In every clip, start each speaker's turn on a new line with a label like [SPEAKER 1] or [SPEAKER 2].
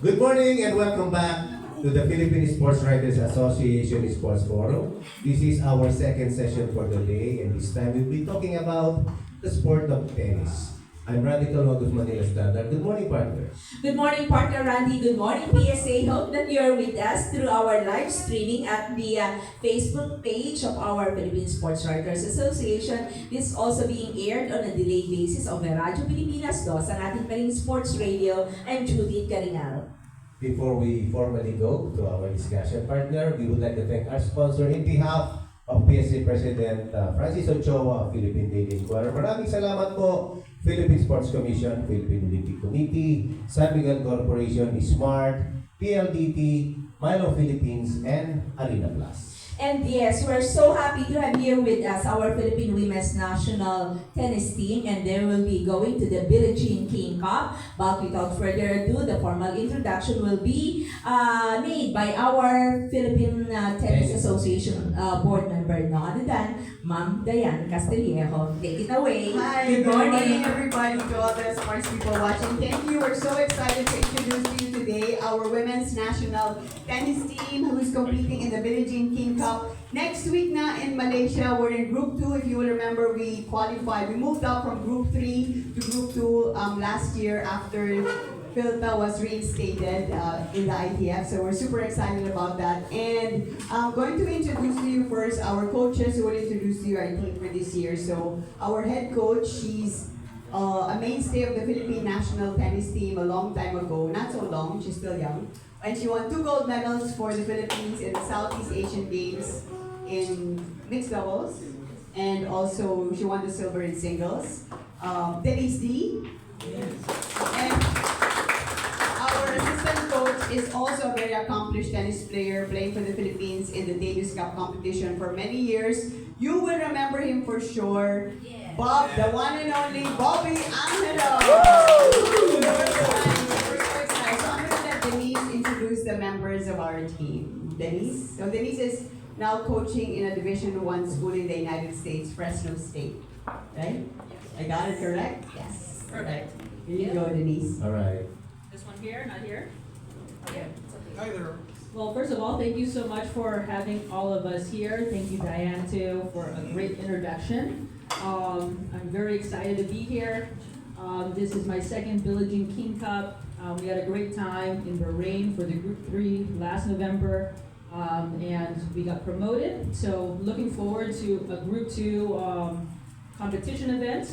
[SPEAKER 1] Good morning and welcome back to the Philippine Sports Writers Association Sports Forum. This is our second session for the day, and this time we'll be talking about the sport of tennis. I'm Randy Calog of Manila Standard. Good morning, partner.
[SPEAKER 2] Good morning, partner Randy. Good morning, PSA. Hope that you're with us through our live streaming at the Facebook page of our Philippine Sports Writers Association. This is also being aired on a delayed basis of Radyo Pilipinas 2, ang ating maring sports radio. I'm Judith Carinal.
[SPEAKER 1] Before we formally go to our discussion, partner, we would like to thank our sponsor in behalf of PSA President Francis Ochoa of Philippine Daily Inquirer. Maraming salamat po, Philippine Sports Commission, Philippine Olympic Committee, San Miguel Corporation, SMART, PLDT, Milo Philippines, and Arena Plus.
[SPEAKER 2] And yes, we're so happy to have here with us our Philippine Women's National Tennis Team, and they will be going to the Billie Jean King Cup. But without further ado, the formal introduction will be made by our Philippine Tennis Association board member, no other than Ma'am Diane Castillejo. Take it away.
[SPEAKER 3] Hi, good morning everybody, to all the sports people watching. Thank you. We're so excited to introduce to you today our women's national tennis team who is competing in the Billie Jean King Cup. Next week na in Malaysia, we're in Group 2. If you will remember, we qualified. We moved up from Group 3 to Group 2 last year after Philta was reinstated in the ITF, so we're super excited about that. And I'm going to introduce to you first our coaches who will introduce to you our team for this year. So our head coach, she's a mainstay of the Philippine national tennis team a long time ago. Not so long, she's still young. And she won 2 gold medals for the Philippines in the Southeast Asian Games in mixed doubles. And also, she won the silver in singles. Denise D. And our assistant coach is also a very accomplished tennis player, playing for the Philippines in the Davis Cup competition for many years. You will remember him for sure. Bob, the one and only Bobby Angelo. We're so excited. So I'm going to let Denise introduce the members of our team. Denise? So Denise is now coaching in a Division 1 school in the United States, Fresno State. Right? I got it correct? Yes. Perfect. Here you go, Denise.
[SPEAKER 1] All right.
[SPEAKER 4] This one here, not here? Okay.
[SPEAKER 5] Either.
[SPEAKER 4] Well, first of all, thank you so much for having all of us here. Thank you, Diane, too, for a great introduction. I'm very excited to be here. This is my second Billie Jean King Cup. We had a great time in Bahrain for the Group 3 last November, and we got promoted. So looking forward to a Group 2 competition event.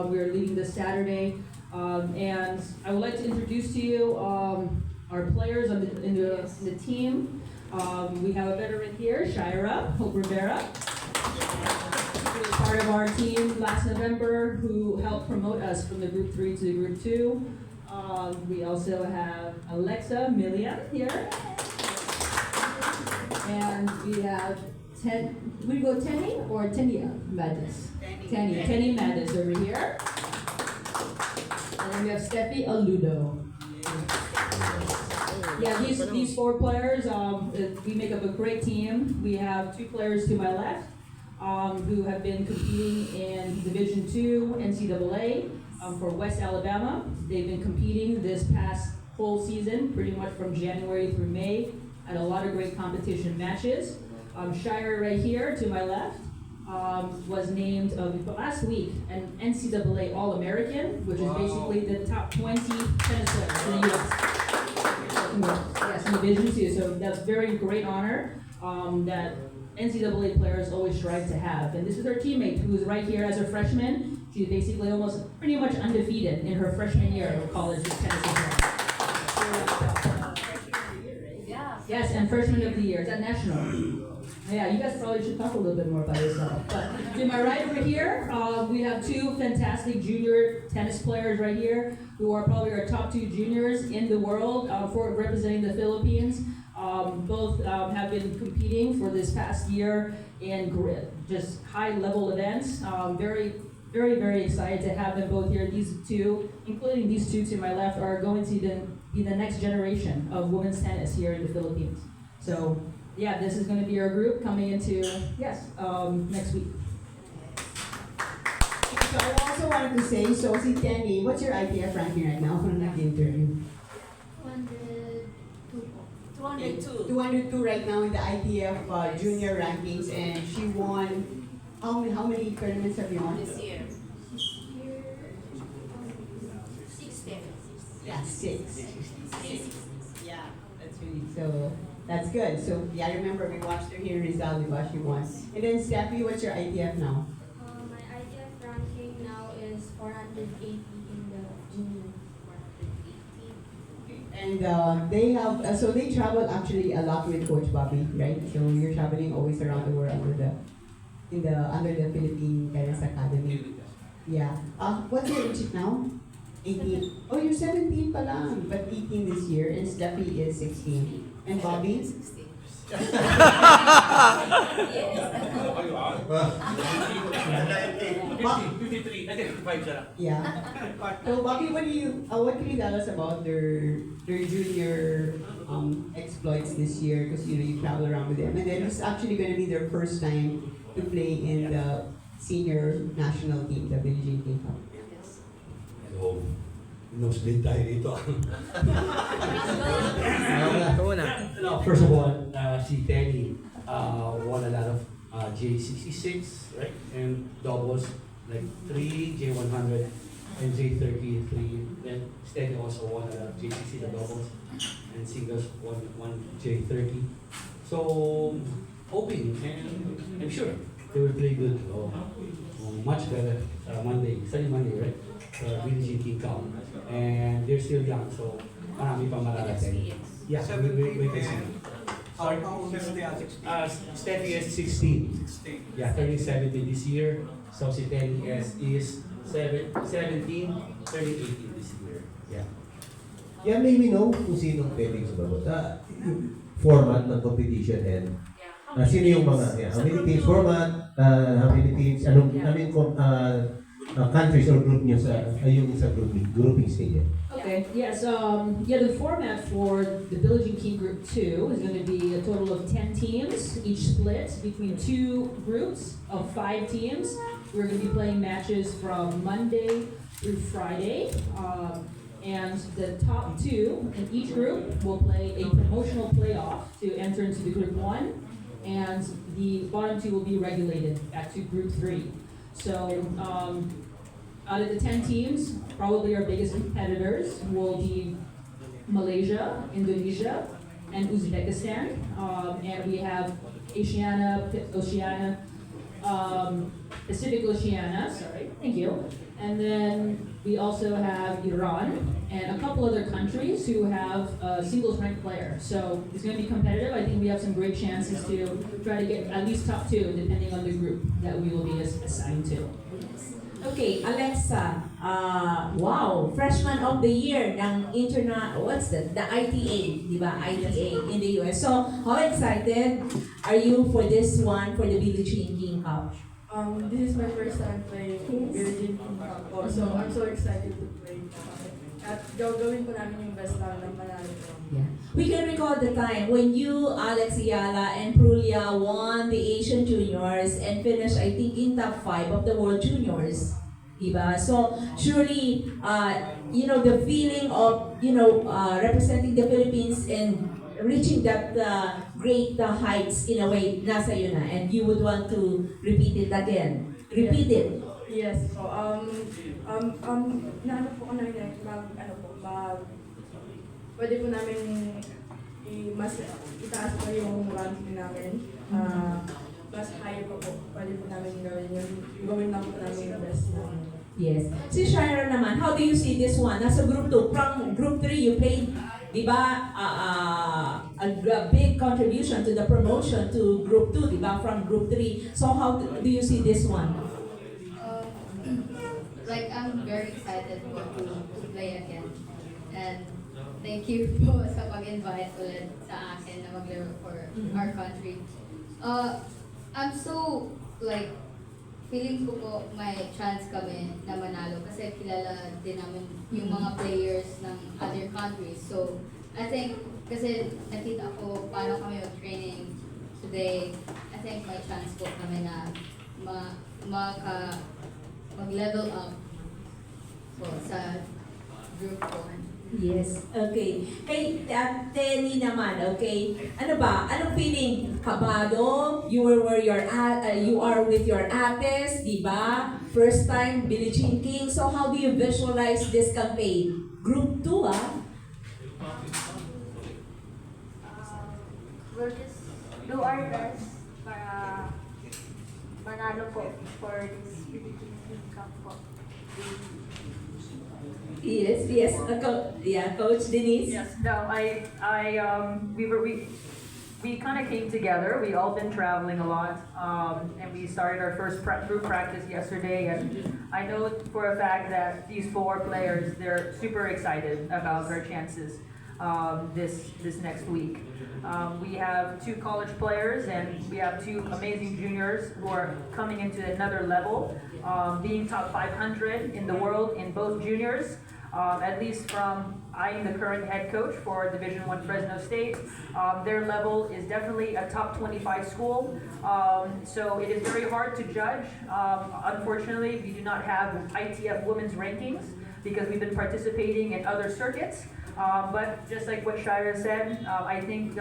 [SPEAKER 4] We're leading this Saturday. And I would like to introduce to you our players in the team. We have a veteran here, Shaira Hope Rivera, who was part of our team last November, who helped promote us from the Group 3 to the Group 2. We also have Alexa Millian here. And we have we go Tenny or Tenia Madness? Tenny Madness over here. And then we have Steffi Aludo. Yeah, these 4 players, we make up a great team. We have 2 players to my left who have been competing in Division 2 NCAA for West Alabama. They've been competing this past whole season, pretty much from January through May, at a lot of great competition matches. Shire right here to my left was named last week an NCAA All-American, which is basically the top 20 tennis players in the U.S. Yes, in Division 2. So that's a very great honor that NCAA players always strive to have. And this is her teammate who is right here as a freshman. She's basically pretty much undefeated in her freshman year of college tennis. Yes, and freshman of the year. Is that national? Yeah, you guys probably should talk a little bit more about yourself. But to my right over here, we have 2 fantastic junior tennis players right here who are probably our top 2 juniors in the world for representing the Philippines. Both have been competing for this past year in just high-level events. Very, very excited to have them both here. These 2, including these 2 to my left, are going to be the next generation of women's tennis here in the Philippines. So, yeah, this is going to be our group coming into next week. So
[SPEAKER 3] also wanted to say, so si Tenny, what's your ITF ranking right now? Kung nag-interview.
[SPEAKER 2] 202.
[SPEAKER 3] 202 right now in the ITF junior rankings, and she won. How many tournaments have you won?
[SPEAKER 2] This year.
[SPEAKER 3] Yeah, six. Yeah, that's really so. That's good. So yeah, I remember we watched her here in Rizal, diba? She won. And then Steffi, what's your ITF now?
[SPEAKER 5] My ITF ranking now is 480 in the junior. 480.
[SPEAKER 3] And they have so they travel actually a lot with Coach Bobby, right? So you're traveling always around the world under the Philippine Tennis Academy. Yeah. What's your age now? 18. Oh, you're 17 pa lang, but 18 this year, and Steffi is 16. And Bobby? Yeah. So Bobby, what can you tell us about their junior exploits this year? Because you travel around with them, and then it's actually going to be their first time to play in the senior national team, the Billie Jean King Cup.
[SPEAKER 6] So, nosebleed tayo dito. No, first of all, si Tenny won a lot of J66, right? And doubles, like 3, J100, and J33. Then Steady also won a lot of J60, the doubles, and singles one J30. So, hoping, and I'm sure they will play good. Much better Sunday Monday, right? Billie Jean King Cup. And they're still young, so marami pa mararating. Yeah, we can see.
[SPEAKER 7] How old is the other?
[SPEAKER 6] Steffi is 16. Yeah, turning 17 this year. So si Tenny is 17, turning 18 this year. Yeah.
[SPEAKER 1] Yeah, may we know kung sinong pwedeng sumagot. Format ng competition and sino yung mga, how many teams format, how many teams, countries or group nyo yung sa grouping stage.
[SPEAKER 4] Okay, yes, the format for the Billie Jean King Group 2 is going to be a total of 10 teams, each split between 2 groups of 5 teams. We're going to be playing matches from Monday through Friday, and the top 2 in each group will play a promotional playoff to enter into the Group 1, and the bottom 2 will be regulated back to Group 3. So, out of the 10 teams, probably our biggest competitors will be Malaysia, Indonesia, and Uzbekistan. And we have Pacific Oceania, thank you. And then we also have Iran and a couple other countries who have a singles ranked player. So it's going to be competitive. I think we have some great chances to try to get at least top 2, depending on the group that we will be assigned to.
[SPEAKER 2] Okay, Alexa, wow, Freshman of the Year ng the ITA, di ba? ITA in the US. So, how excited are you for this one, for the Billie Jean King Cup?
[SPEAKER 8] This is my first time playing Billie Jean King Cup po. So, I'm so excited to play. At gagawin po namin yung best namin ng manalo po.
[SPEAKER 2] Yeah. We can recall the time when you, Alex Ayala, and Prulia won the Asian Juniors and finished, I think, in top 5 of the World Juniors. Diba? So, surely, the feeling of, representing the Philippines and reaching that great heights in a way, nasa yun na, and you would want to repeat it again. Repeat it.
[SPEAKER 8] Yes po. Naano po ko na rin, pwede po namin mas itaas po yung ranking namin. Mas higher pa po. Pwede po namin gawin yun. Gawin lang po namin yung best namin.
[SPEAKER 2] Yes. Si Shira naman, how do you see this one? Nasa Group 2, from Group 3 you played, di ba, a big contribution to the promotion to Group 2, di ba, from Group 3. So how do you see this one?
[SPEAKER 5] I'm very excited po to play again. And thank you po sa pag-invite ulit sa akin na maglaro for our country. I'm so, feeling ko po may chance kami na manalo kasi kilala din namin yung mga players ng other countries. So, I think, kasi nakita ko paano kami mag-training today, I think may chance po kami na mag-level up po sa group ko.
[SPEAKER 2] Yes, okay. Kay Tenny naman, okay. Ano ba? Anong feeling? Kabado? You are with your ates, di ba? First time Billie Jean King. So how do you visualize this campaign? Group 2, ah?
[SPEAKER 9] We'll just do our best para manalo po for this Philippine Cup po.
[SPEAKER 2] Yes, yes. Coach Denise?
[SPEAKER 10] Yes, no, we kind of came together. We all been traveling a lot, and we started our first group practice yesterday. And I know for a fact that these 4 players, they're super excited about their chances this next week. We have 2 college players, and we have 2 amazing juniors who are coming into another level, being top 500 in the world in both juniors. At least from I am the current head coach for Division I Fresno State. Their level is definitely a top 25 school. So it is very hard to judge. Unfortunately, we do not have ITF women's rankings because we've been participating in other circuits. But just like what Shira said, I think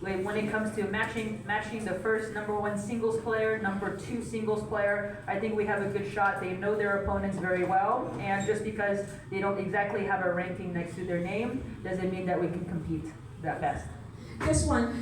[SPEAKER 10] when it comes to matching the first number 1 singles player, number 2 singles player, I think we have a good shot. They know their opponents very well, and just because they don't exactly have a ranking next to their name, doesn't mean that we can compete that best.
[SPEAKER 2] This one,